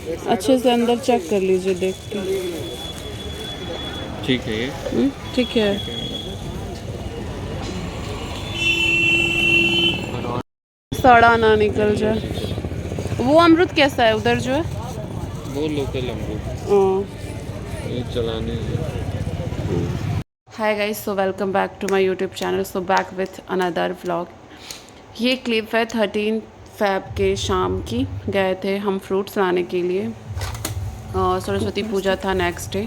अच्छे से अंदर चेक कर लीजिए देख के। ठीक है ये। ठीक है। सड़ा ना निकल जाए। वो अमरूद कैसा है उधर जो है? वो लोकल अमरूद हाँ। ये चलाने हैं। Hi guys, so welcome back to my YouTube channel. So back with another vlog. ये क्लिप है 13 फ़ेब के शाम की। गए थे हम फ्रूट्स लाने के लिए। सरस्वती पूजा था नेक्स्ट डे।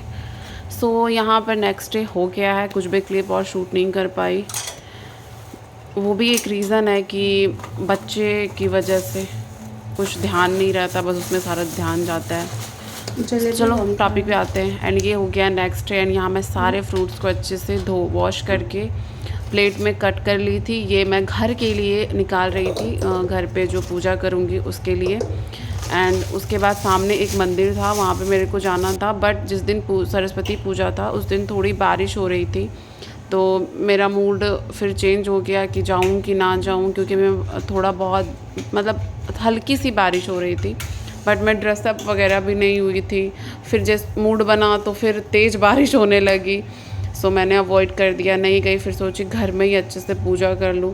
सो यहाँ पर नेक्स्ट डे हो गया है, कुछ भी क्लिप और शूट नहीं कर पाई। वो भी एक रीज़न है कि बच्चे की वजह से कुछ ध्यान नहीं रहता, बस उसमें सारा ध्यान जाता है। चलो टॉपिक पे आते हैं। एंड ये हो गया नेक्स्ट डे। एंड यहाँ मैं सारे फ्रूट्स को अच्छे से वॉश करके प्लेट में कट कर ली थी। ये मैं घर के लिए निकाल रही थी, घर पे जो पूजा करूँगी उसके लिए। एंड उसके बाद सामने एक मंदिर था, वहाँ पे मेरे को जाना था। बट जिस दिन सरस्वती पूजा था उस दिन थोड़ी बारिश हो रही थी, तो मेरा मूड फिर चेंज हो गया कि जाऊँ कि ना जाऊँ, क्योंकि मैं थोड़ा बहुत मतलब हल्की सी बारिश हो रही थी। बट मैं ड्रेसअप वगैरह भी नहीं हुई थी। फिर जैसे मूड बना तो फिर तेज़ बारिश होने लगी। सो मैंने अवॉइड कर दिया, नहीं गई। फिर सोची घर में ही अच्छे से पूजा कर लूँ।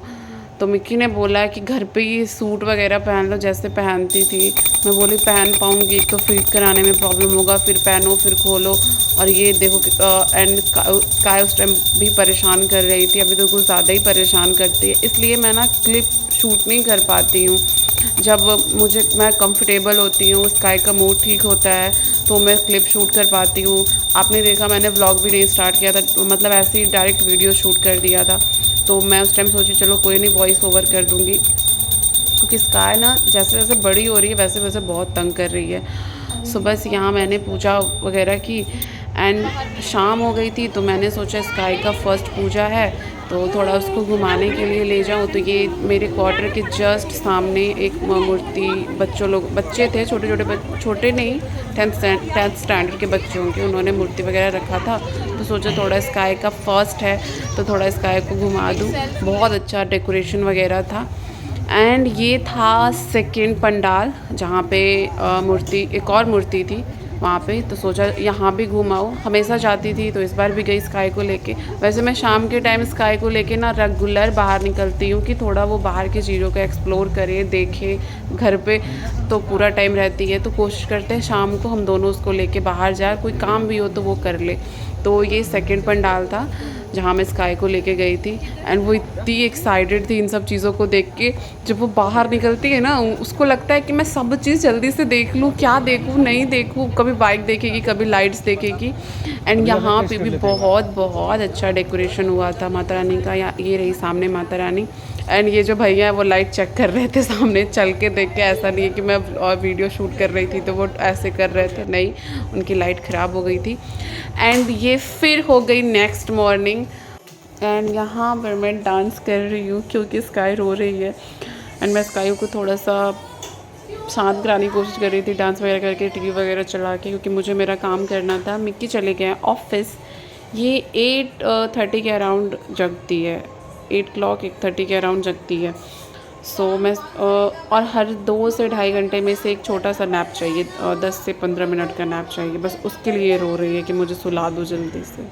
तो मिक्की ने बोला कि घर पे ही सूट वगैरह पहन लो जैसे पहनती थी। मैं बोली पहन पाऊँगी, एक तो फिट कराने में प्रॉब्लम होगा, फिर पहनो फिर खोलो। और ये देखो एंड स्काई उस टाइम भी परेशान कर रही थी, अभी तो कुछ ज़्यादा ही परेशान करती है। इसलिए मैं ना क्लिप शूट नहीं कर पाती हूँ। जब मैं कंफर्टेबल होती हूँ, स्काई का मूड ठीक होता है, तो मैं क्लिप शूट कर पाती हूँ। आपने देखा मैंने व्लॉग भी नहीं स्टार्ट किया था, मतलब ऐसे ही डायरेक्ट वीडियो शूट कर दिया था। तो मैं उस टाइम सोची चलो कोई नहीं, वॉइस ओवर कर दूँगी। क्योंकि स्काई ना जैसे जैसे बड़ी हो रही है वैसे वैसे बहुत तंग कर रही है। सो बस यहाँ मैंने पूजा वगैरह की। एंड शाम हो गई थी, तो मैंने सोचा स्काई का फर्स्ट पूजा है तो थोड़ा उसको घुमाने के लिए ले जाऊँ। तो ये मेरे क्वार्टर के जस्ट सामने एक मूर्ति, बच्चे थे छोटे छोटे, छोटे नहीं, टेंथ स्टैंडर्ड के बच्चों के, उन्होंने मूर्ति वगैरह रखा था। तो सोचा थोड़ा स्काई का फर्स्ट है तो थोड़ा स्काई को घुमा दूँ। बहुत अच्छा डेकोरेशन वगैरह था। एंड ये था सेकेंड पंडाल, जहाँ पे मूर्ति, एक और मूर्ति थी वहाँ पे। तो सोचा यहाँ भी घुमाऊँ, हमेशा जाती थी तो इस बार भी गई स्काई को लेके। वैसे मैं शाम के टाइम स्काई को लेके ना रेगुलर बाहर निकलती हूँ कि थोड़ा वो बाहर की चीज़ों को एक्सप्लोर करे, देखे। घर पे तो पूरा टाइम रहती है, तो कोशिश करते हैं शाम को हम दोनों उसको लेके बाहर जाए, कोई काम भी हो तो वो कर ले। तो ये सेकेंड पंडाल था जहाँ मैं स्काई को लेके गई थी। एंड वो इतनी एक्साइटेड थी इन सब चीज़ों को देख के। जब वो बाहर निकलती है ना, उसको लगता है कि मैं सब चीज़ जल्दी से देख लूँ, क्या देखूँ नहीं देखूँ, कभी बाइक देखेगी कभी लाइट्स देखेगी। एंड यहाँ पे भी बहुत बहुत अच्छा डेकोरेशन हुआ था माता रानी का। ये रही सामने माता रानी। एंड ये जो भैया है वो लाइट चेक कर रहे थे सामने चल के, देख के। ऐसा नहीं है कि मैं और वीडियो शूट कर रही थी तो वो ऐसे कर रहे थे, नहीं, उनकी लाइट ख़राब हो गई थी। एंड ये फिर हो गई नेक्स्ट मॉर्निंग। एंड यहाँ पर मैं डांस कर रही हूँ क्योंकि स्काई रो रही है। एंड मैं स्काई को थोड़ा सा शांत कराने की कोशिश कर रही थी डांस वगैरह करके, टीवी वगैरह चला के, क्योंकि मुझे मेरा काम करना था। मिक्की चले गए हैं ऑफिस। ये 8:30 के अराउंड जगती है, 8:30 के अराउंड जगती है। सो मैं और हर 2 से ढाई घंटे में से एक छोटा सा नैप चाहिए, 10 से 15 मिनट का नैप चाहिए, बस उसके लिए रो रही है कि मुझे सुला दो जल्दी से।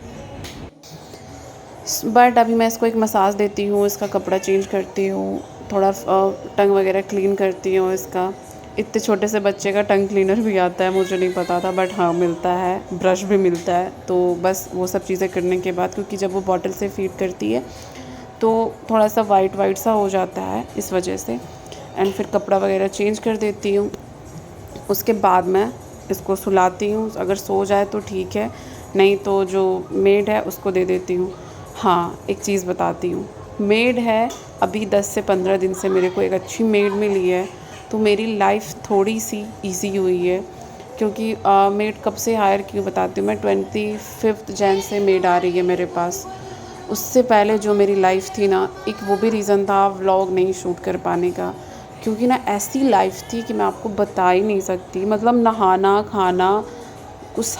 बट अभी मैं इसको एक मसाज देती हूँ, इसका कपड़ा चेंज करती हूँ, थोड़ा टंग वगैरह क्लीन करती हूँ इसका। इतने छोटे से बच्चे का टंग क्लीनर भी आता है, मुझे नहीं पता था, बट हाँ मिलता है, ब्रश भी मिलता है। तो बस वो सब चीज़ें करने के बाद, क्योंकि जब वो बॉटल से फीड करती है तो थोड़ा सा वाइट वाइट सा हो जाता है इस वजह से। एंड फिर कपड़ा वगैरह चेंज कर देती हूँ। उसके बाद मैं इसको सुलाती हूँ, अगर सो जाए तो ठीक है, नहीं तो जो मेड है उसको दे देती हूँ। हाँ, एक चीज़ बताती हूँ, मेड है अभी 10 से 15 दिन से मेरे को एक अच्छी मेड मिली है, तो मेरी लाइफ थोड़ी सी इजी हुई है। क्योंकि मेड कब से हायर की बताती हूँ मैं, 25 जैन से मेड आ रही है मेरे पास। उससे पहले जो मेरी लाइफ थी ना, एक वो भी रीज़न था व्लॉग नहीं शूट कर पाने का। क्योंकि ना ऐसी लाइफ थी कि मैं आपको बता ही नहीं सकती, मतलब नहाना खाना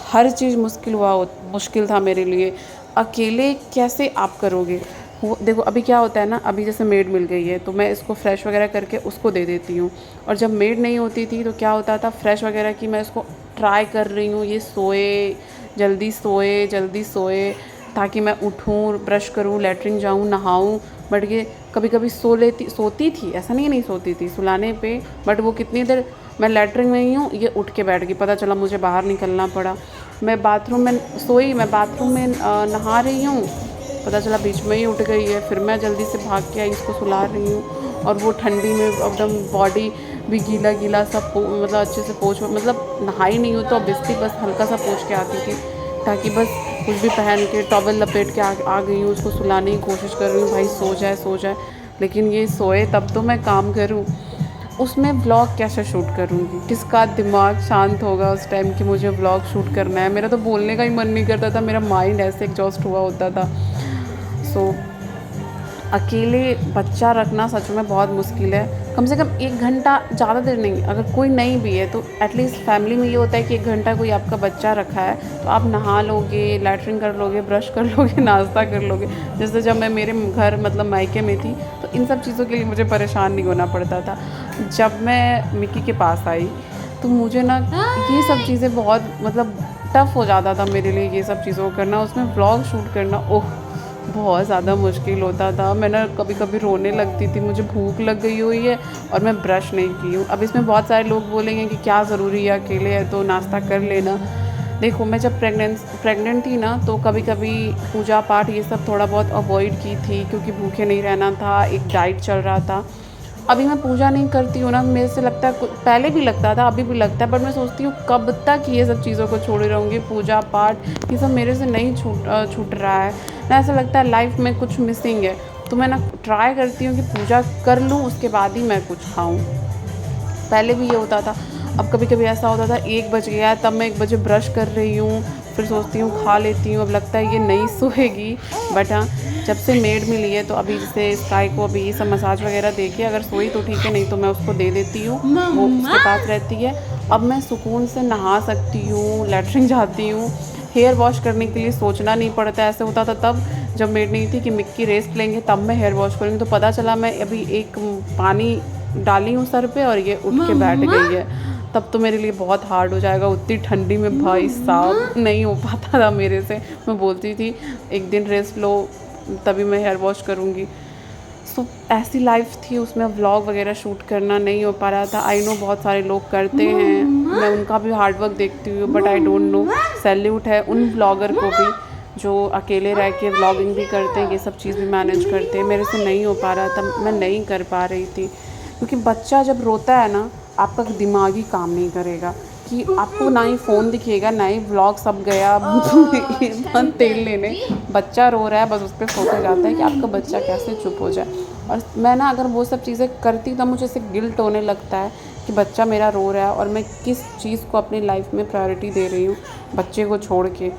हर चीज़ मुश्किल था मेरे लिए। अकेले कैसे आप करोगे? वो देखो अभी क्या होता है ना, अभी जैसे मेड मिल गई है तो मैं इसको फ्रेश वगैरह करके उसको दे देती हूँ। और जब मेड नहीं होती थी तो क्या होता था, फ्रेश वगैरह की मैं इसको ट्राई कर रही हूँ, ये सोए जल्दी सोए ताकि मैं उठूँ, ब्रश करूँ, लैट्रिन जाऊँ, नहाऊँ। बट ये कभी कभी सोती थी, ऐसा नहीं सोती थी सुलाने पे, बट वो कितनी देर मैं लैट्रिन में ही हूँ, ये उठ के बैठ गई, पता चला मुझे बाहर निकलना पड़ा। मैं बाथरूम में सोई, मैं बाथरूम में नहा रही हूँ, पता चला बीच में ही उठ गई है। फिर मैं जल्दी से भाग के आई, इसको सुला रही हूँ, और वो ठंडी में एकदम बॉडी भी गीला गीला सब मतलब अच्छे से मतलब नहाई नहीं हूँ तो ऑब्वियसली बस हल्का सा पोंछ के आती थी, ताकि बस कुछ भी पहन के टॉवल लपेट के आ गई हूँ, उसको सुलाने की कोशिश कर रही हूँ, भाई सो जाए। लेकिन ये सोए तब तो मैं काम करूँ। उसमें व्लॉग कैसे शूट करूँगी, किसका दिमाग शांत होगा उस टाइम कि मुझे व्लॉग शूट करना है। मेरा तो बोलने का ही मन नहीं करता था, मेरा माइंड ऐसे एग्जॉस्ट हुआ होता था। सो अकेले बच्चा रखना सच में बहुत मुश्किल है। कम से कम 1 घंटा, ज़्यादा देर नहीं, अगर कोई नहीं भी है तो एटलीस्ट फैमिली में ये होता है कि 1 घंटा कोई आपका बच्चा रखा है तो आप नहा लोगे, लैट्रिन कर लोगे, ब्रश कर लोगे, नाश्ता कर लोगे। जैसे जब मैं मेरे घर मतलब मायके में थी तो इन सब चीज़ों के लिए मुझे परेशान नहीं होना पड़ता था। जब मैं मिक्की के पास आई तो मुझे ना ये सब चीज़ें बहुत मतलब टफ़ हो जाता था मेरे लिए, ये सब चीज़ों को करना, उसमें व्लॉग शूट करना, ओह! बहुत ज़्यादा मुश्किल होता था। मैं ना कभी-कभी रोने लगती थी, मुझे भूख लग गई हुई है और मैं ब्रश नहीं की हूँ। अब इसमें बहुत सारे लोग बोलेंगे कि क्या ज़रूरी है, अकेले है तो नाश्ता कर लेना। देखो मैं जब प्रेग्नेंट थी ना तो कभी-कभी पूजा पाठ ये सब थोड़ा बहुत अवॉइड की थी, क्योंकि भूखे नहीं रहना था, एक डाइट चल रहा था। अभी मैं पूजा नहीं करती हूँ ना, मेरे से लगता है पहले भी लगता था, अभी भी लगता है, बट मैं सोचती हूँ कब तक ये सब चीज़ों को छोड़े रहूँगी। पूजा पाठ ये सब मेरे से नहीं छूट रहा है ना, ऐसा लगता है लाइफ में कुछ मिसिंग है। तो मैं ना ट्राई करती हूँ कि पूजा कर लूँ, उसके बाद ही मैं कुछ खाऊँ। पहले भी ये होता था। अब कभी-कभी ऐसा होता था 1 बज गया है तब मैं 1 बजे ब्रश कर रही हूँ, फिर सोचती हूँ खा लेती हूँ, अब लगता है ये नहीं सोएगी। बट हाँ, जब से मेड मिली है तो अभी जैसे स्काई को अभी ये सब मसाज वगैरह दे के अगर सोई तो ठीक है, नहीं तो मैं उसको दे देती हूँ, वो उसके पास रहती है। अब मैं सुकून से नहा सकती हूँ, लैट्रिन जाती हूँ, हेयर वॉश करने के लिए सोचना नहीं पड़ता है। ऐसे होता था तब जब मेड नहीं थी कि मिक्की रेस्ट लेंगे तब मैं हेयर वॉश करूँगी, तो पता चला मैं अभी एक पानी डाली हूँ सर पे और ये उठ के बैठ गई है, तब तो मेरे लिए बहुत हार्ड हो जाएगा। उतनी ठंडी में भाई साहब नहीं हो पाता था मेरे से। मैं बोलती थी एक दिन रेस्ट लो तभी मैं हेयर वॉश करूँगी। सो ऐसी लाइफ थी, उसमें व्लॉग वगैरह शूट करना नहीं हो पा रहा था। आई नो बहुत सारे लोग करते हैं, मैं उनका भी हार्ड वर्क देखती हूँ, but I don't know. Salute है उन व्लॉगर को भी जो अकेले रह के व्लॉगिंग भी करते हैं, ये सब चीज़ भी मैनेज करते हैं। मेरे से नहीं हो पा रहा था, मैं नहीं कर पा रही थी, क्योंकि बच्चा जब रोता है ना आपका दिमाग ही काम नहीं करेगा, कि आपको ना ही फ़ोन दिखेगा ना ही व्लॉग, सब गया तेल लेने। बच्चा रो रहा है बस उस पर फोकस जाता है कि आपका बच्चा कैसे चुप हो जाए। और मैं ना अगर वो सब चीज़ें करती तब मुझे ऐसे गिल्ट होने लगता है कि बच्चा मेरा रो रहा है और मैं किस चीज़ को अपनी लाइफ में प्रायोरिटी दे रही हूँ बच्चे को छोड़ के।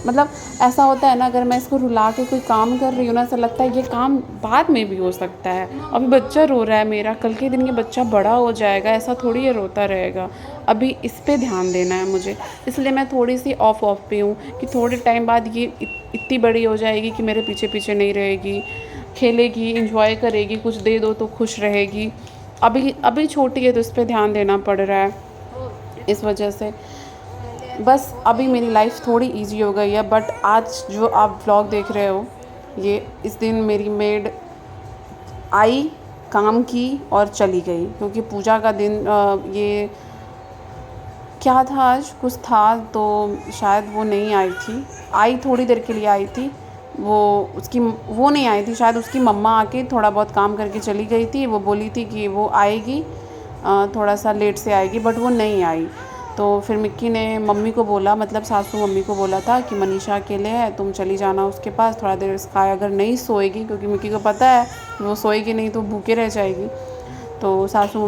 मतलब ऐसा होता है ना, अगर मैं इसको रुला के कोई काम कर रही हूँ ना, ऐसा लगता है ये काम बाद में भी हो सकता है। अभी बच्चा रो रहा है मेरा, कल के दिन ये बच्चा बड़ा हो जाएगा, ऐसा थोड़ी ये रोता रहेगा। अभी इस पे ध्यान देना है मुझे, इसलिए मैं थोड़ी सी ऑफ पे हूँ कि थोड़े टाइम बाद ये इतनी बड़ी हो जाएगी कि मेरे पीछे पीछे नहीं रहेगी, खेलेगी, इंजॉय करेगी, कुछ दे दो तो खुश रहेगी। अभी छोटी है तो इस पर ध्यान देना पड़ रहा है, इस वजह से बस अभी मेरी लाइफ थोड़ी इजी हो गई है। बट आज जो आप व्लॉग देख रहे हो, ये इस दिन मेरी मेड आई, काम की और चली गई, क्योंकि पूजा का दिन ये क्या था, आज कुछ था तो शायद वो नहीं आई थी। आई थोड़ी देर के लिए आई थी, वो नहीं आई थी, शायद उसकी मम्मा आके थोड़ा बहुत काम करके चली गई थी। वो बोली थी कि वो आएगी, थोड़ा सा लेट से आएगी, बट वो नहीं आई। तो फिर मिक्की ने मम्मी को बोला, मतलब सासू मम्मी को बोला था कि मनीषा अकेले है, तुम चली जाना उसके पास थोड़ा देर, स्काई अगर नहीं सोएगी, क्योंकि मिक्की को पता है वो सोएगी नहीं तो भूखे रह जाएगी। तो सासू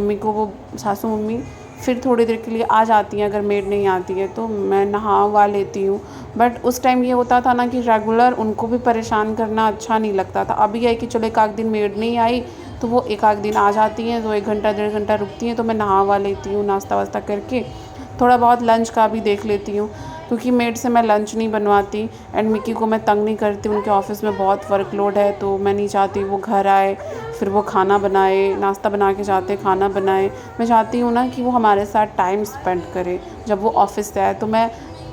मम्मी फिर थोड़ी देर के लिए आ जाती हैं, अगर मेड नहीं आती है तो मैं नहावा लेती हूँ। बट उस टाइम ये होता था ना कि रेगुलर उनको भी परेशान करना अच्छा नहीं लगता था। अभी है कि चलो एक आध दिन मेड नहीं आई तो वो एक आध दिन आ जाती हैं, तो 1 घंटा 1.5 घंटा रुकती हैं, तो मैं नहावा लेती हूँ, नाश्ता वास्ता करके थोड़ा बहुत लंच का भी देख लेती हूँ। क्योंकि मेड से मैं लंच नहीं बनवाती एंड मिक्की को मैं तंग नहीं करती, उनके ऑफिस में बहुत वर्कलोड है तो मैं नहीं चाहती वो घर आए फिर वो खाना बनाए, नाश्ता बना के जाते खाना बनाए। मैं चाहती हूँ ना कि वो हमारे साथ टाइम स्पेंड करे जब वो ऑफिस से आए, तो मैं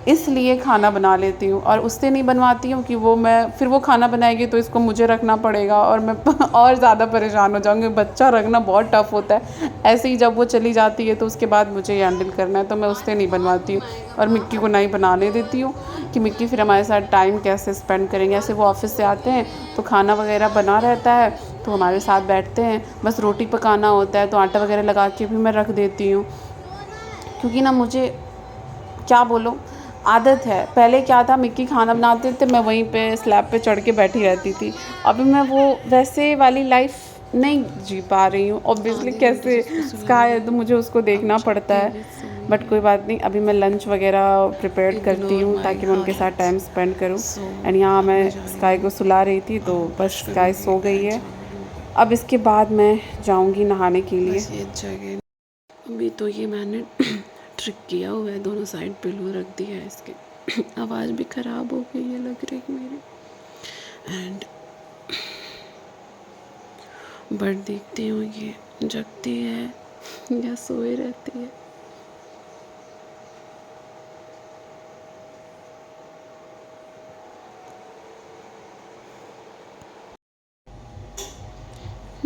इसलिए खाना बना लेती हूँ और उससे नहीं बनवाती हूँ कि फिर वो खाना बनाएगी तो इसको मुझे रखना पड़ेगा और मैं और ज़्यादा परेशान हो जाऊँगी। बच्चा रखना बहुत टफ़ होता है। ऐसे ही जब वो चली जाती है तो उसके बाद मुझे हैंडल करना है, तो मैं उससे नहीं बनवाती हूँ और मिक्की को नहीं बनाने देती हूँ कि मिक्की फिर हमारे साथ टाइम कैसे स्पेंड करेंगे। ऐसे वो ऑफिस से आते हैं तो खाना वगैरह बना रहता है तो हमारे साथ बैठते हैं, बस रोटी पकाना होता है तो आटा वगैरह लगा के भी मैं रख देती हूँ, क्योंकि ना मुझे क्या बोलूँ आदत है। पहले क्या था, मिक्की खाना बनाते थे मैं वहीं पे स्लैब पे चढ़ के बैठी रहती थी। अभी मैं वो वैसे वाली लाइफ नहीं जी पा रही हूँ ऑब्वियसली। कैसे स्काई है तो मुझे उसको देखना पड़ता है, बट कोई बात नहीं। अभी मैं लंच वगैरह प्रिपेयर करती हूँ ताकि मैं उनके साथ टाइम स्पेंड करूँ। एंड यहाँ मैं स्काई को सुला रही थी तो बस स्काई सो गई है। अब इसके बाद मैं जाऊँगी नहाने के लिए। अभी तो ये मैंने ट्रिक किया हुआ है, दोनों साइड पिलो रख दिया है इसके। आवाज़ भी ख़राब हो गई है लग रही मेरी। एंड बट देखती हूँ ये जगती है या सोए रहती है।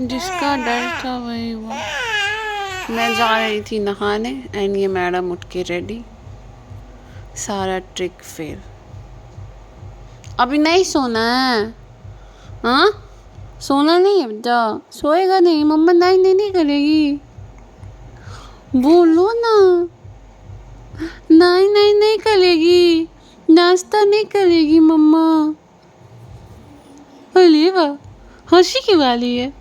जिसका डर था वही हुआ। मैं जा रही थी नहाने एंड ये मैडम उठ के रेडी। सारा ट्रिक फेल। अभी नहीं सोना है? हाँ सोना नहीं है बेटा, सोएगा नहीं, मम्मा नहीं करेगी, बोलो ना। नहीं करेगी, नाश्ता नहीं करेगी मम्मा। अरे वाह, हंसी की वाली है।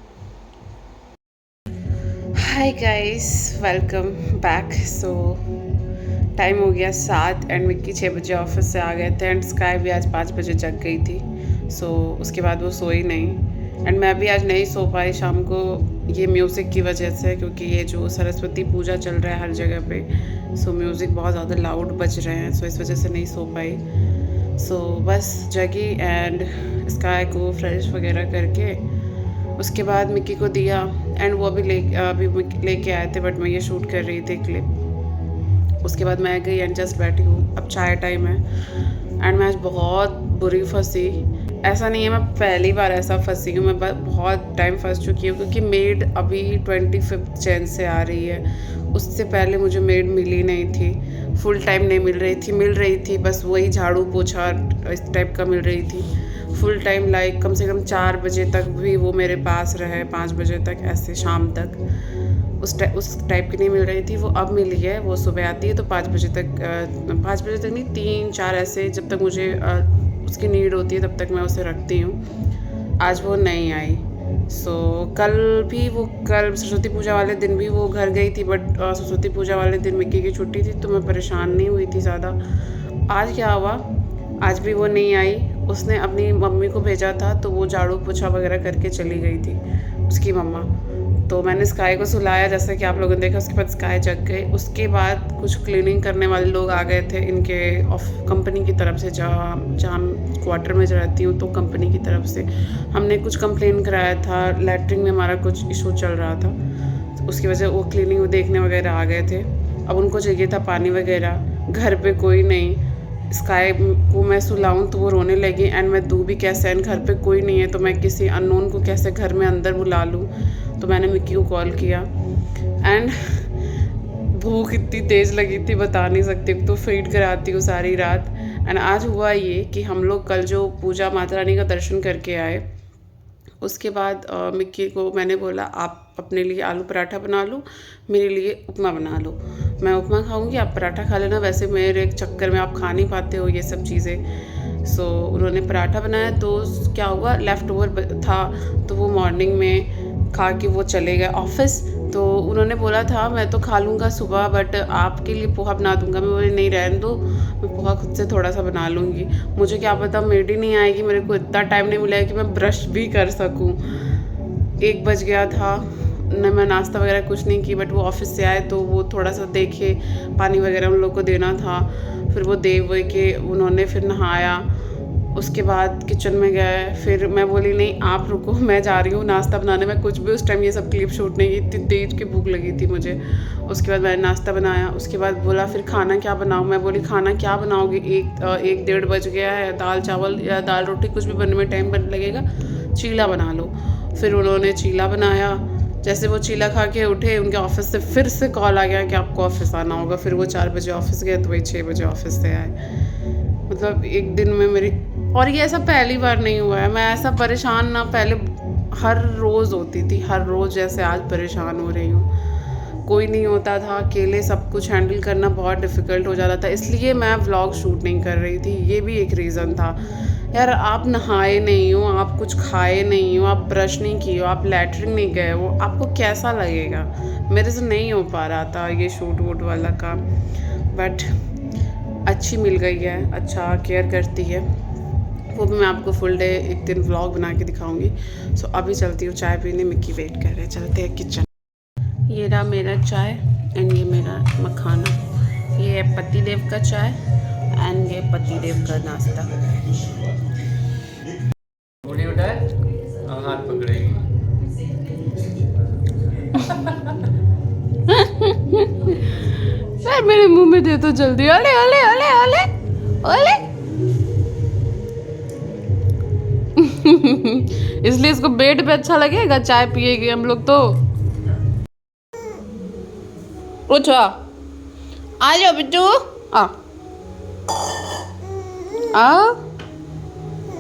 Hi guys, welcome back. सो टाइम हो गया 7 एंड मिक्की 6 बजे ऑफिस से आ गए थे एंड स्काई भी आज 5 बजे जग गई थी। सो उसके बाद वो सोई नहीं एंड मैं भी आज नहीं सो पाई शाम को, ये म्यूज़िक की वजह से, क्योंकि ये जो सरस्वती पूजा चल रहा है हर जगह पे, सो म्यूज़िक बहुत ज़्यादा लाउड बज रहे हैं, सो इस वजह से नहीं सो पाई। सो बस जगी एंड स्काई को फ्रेश वगैरह करके उसके बाद मिक्की को दिया एंड वो अभी लेके आए थे, बट मैं ये शूट कर रही थी क्लिप। उसके बाद मैं गई एंड जस्ट बैठी हूँ। अब चाय टाइम है एंड मैं आज बहुत बुरी फंसी। ऐसा नहीं है मैं पहली बार ऐसा फंसी हूँ, मैं बहुत टाइम फंस चुकी हूँ, क्योंकि मेड अभी 25 जैन से आ रही है। उससे पहले मुझे मेड मिली नहीं थी, फुल टाइम नहीं मिल रही थी, बस वही झाड़ू पोछा इस टाइप का मिल रही थी। फुल टाइम लाइक कम से कम 4 बजे तक भी वो मेरे पास रहे, 5 बजे तक, ऐसे शाम तक उस टाइप की नहीं मिल रही थी। वो अब मिली है, वो सुबह आती है तो 5 बजे तक 5 बजे तक नहीं 3-4 ऐसे, जब तक मुझे उसकी नीड होती है तब तक मैं उसे रखती हूँ। आज वो नहीं आई। सो कल सरस्वती पूजा वाले दिन भी वो घर गई थी, बट सरस्वती पूजा वाले दिन मिक्की की छुट्टी थी तो मैं परेशान नहीं हुई थी ज़्यादा। आज क्या हुआ, आज भी वो नहीं आई। उसने अपनी मम्मी को भेजा था तो वो झाड़ू पोछा वगैरह करके चली गई थी उसकी मम्मा। तो मैंने स्काई को सुलाया, जैसे कि आप लोगों ने देखा। उसके बाद स्काई जग गई। उसके बाद कुछ क्लीनिंग करने वाले लोग आ गए थे इनके कंपनी की तरफ से, जहाँ क्वार्टर में रहती हूँ तो कंपनी की तरफ से हमने कुछ कंप्लेन कराया था। लैट्रिन में हमारा कुछ इशू चल रहा था, तो उसकी वजह वो क्लीनिंग देखने वगैरह आ गए थे। अब उनको चाहिए था पानी वगैरह, घर पे कोई नहीं। स्काई को मैं सुलाऊं तो वो रोने लगी एंड मैं दूँ भी कैसे, एंड घर पे कोई नहीं है तो मैं किसी अननोन को कैसे घर में अंदर बुला लूँ। तो मैंने मिक्की को कॉल किया एंड भूख इतनी तेज़ लगी थी बता नहीं सकती, तो फीड कराती हूँ सारी रात। एंड आज हुआ ये कि हम लोग कल जो पूजा माता रानी का दर्शन करके आए, उसके बाद मिक्की को मैंने बोला आप अपने लिए आलू पराठा बना लो, मेरे लिए उपमा बना लो। मैं उपमा खाऊंगी, आप पराठा खा लेना, वैसे मेरे चक्कर में आप खा नहीं पाते हो ये सब चीज़ें। सो उन्होंने पराठा बनाया तो क्या हुआ, लेफ़्ट ओवर था तो वो मॉर्निंग में खा के वो चले गए ऑफिस। तो उन्होंने बोला था मैं तो खा लूँगा सुबह, बट आपके लिए पोहा बना दूँगा। मैं बोली नहीं रहने दो, मैं पोहा खुद से थोड़ा सा बना लूँगी। मुझे क्या पता मेड ही नहीं आएगी, मेरे को इतना टाइम नहीं मिला है कि मैं ब्रश भी कर सकूँ। 1 बज गया था। न मैं नाश्ता वगैरह कुछ नहीं की, बट वो ऑफिस से आए तो वो थोड़ा सा देखे, पानी वगैरह उन लोग को देना था। फिर वो दे वो के उन्होंने फिर नहाया, उसके बाद किचन में गए। फिर मैं बोली नहीं आप रुको, मैं जा रही हूँ नाश्ता बनाने में। कुछ भी उस टाइम ये सब क्लिप शूट नहीं की, इतनी तेज की भूख लगी थी मुझे। उसके बाद मैंने नाश्ता बनाया। उसके बाद बोला फिर खाना क्या बनाऊँ। मैं बोली खाना क्या बनाओगे, 1-1:30 बज गया है, दाल चावल या दाल रोटी कुछ भी बनने में टाइम लगेगा, चीला बना लो। फिर उन्होंने चीला बनाया। जैसे वो चीला खा के उठे, उनके ऑफिस से फिर से कॉल आ गया कि आपको ऑफिस आना होगा। फिर वो 4 बजे ऑफिस गए तो वही 6 बजे ऑफिस से आए। मतलब एक दिन में मेरी, और ये ऐसा पहली बार नहीं हुआ है। मैं ऐसा परेशान ना पहले हर रोज़ होती थी, हर रोज़ जैसे आज परेशान हो रही हूँ। कोई नहीं होता था, अकेले सब कुछ हैंडल करना बहुत डिफ़िकल्ट हो जाता था, इसलिए मैं व्लॉग शूट नहीं कर रही थी। ये भी एक रीज़न था। यार आप नहाए नहीं हो, आप कुछ खाए नहीं हो, आप ब्रश नहीं किए हो, आप लैट्रिन नहीं गए हो, आपको कैसा लगेगा। मेरे से नहीं हो पा रहा था ये शूट वूट वाला काम, बट अच्छी मिल गई है, अच्छा केयर करती है। वो भी मैं आपको फुल डे एक दिन व्लॉग बना के दिखाऊंगी। सो अभी चलती हूँ चाय पीने, मिक्की वेट कर रहे हैं, चलते हैं किचन। ये रहा मेरा चाय एंड ये मेरा मखाना। ये है पतिदेव का चाय एंड ये पतिदेव का नाश्ता। मुड़ी उठाए और हाथ पकड़ेगी। सर मेरे मुंह में दे तो जल्दी। अले अले अले अले अले। इसलिए इसको बेड पे अच्छा लगेगा, चाय पिएगी हम लोग तो। उठो, आ जाओ बिट्टू, आ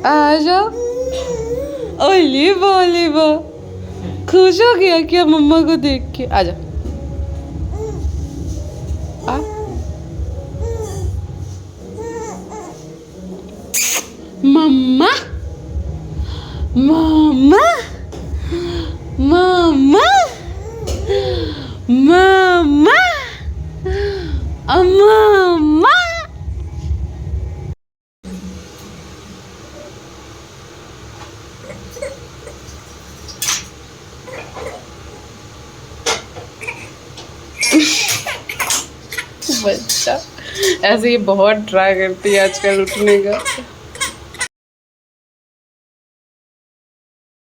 आ जाओ। ओले बोले वो खुश हो गया क्या मम्मा को देख के। आ जाओ, आ मम्मा मम्मा मम्मा मम्मा मम्मा। बच्चा ऐसे ही बहुत ट्राई करती है आजकल उठने का।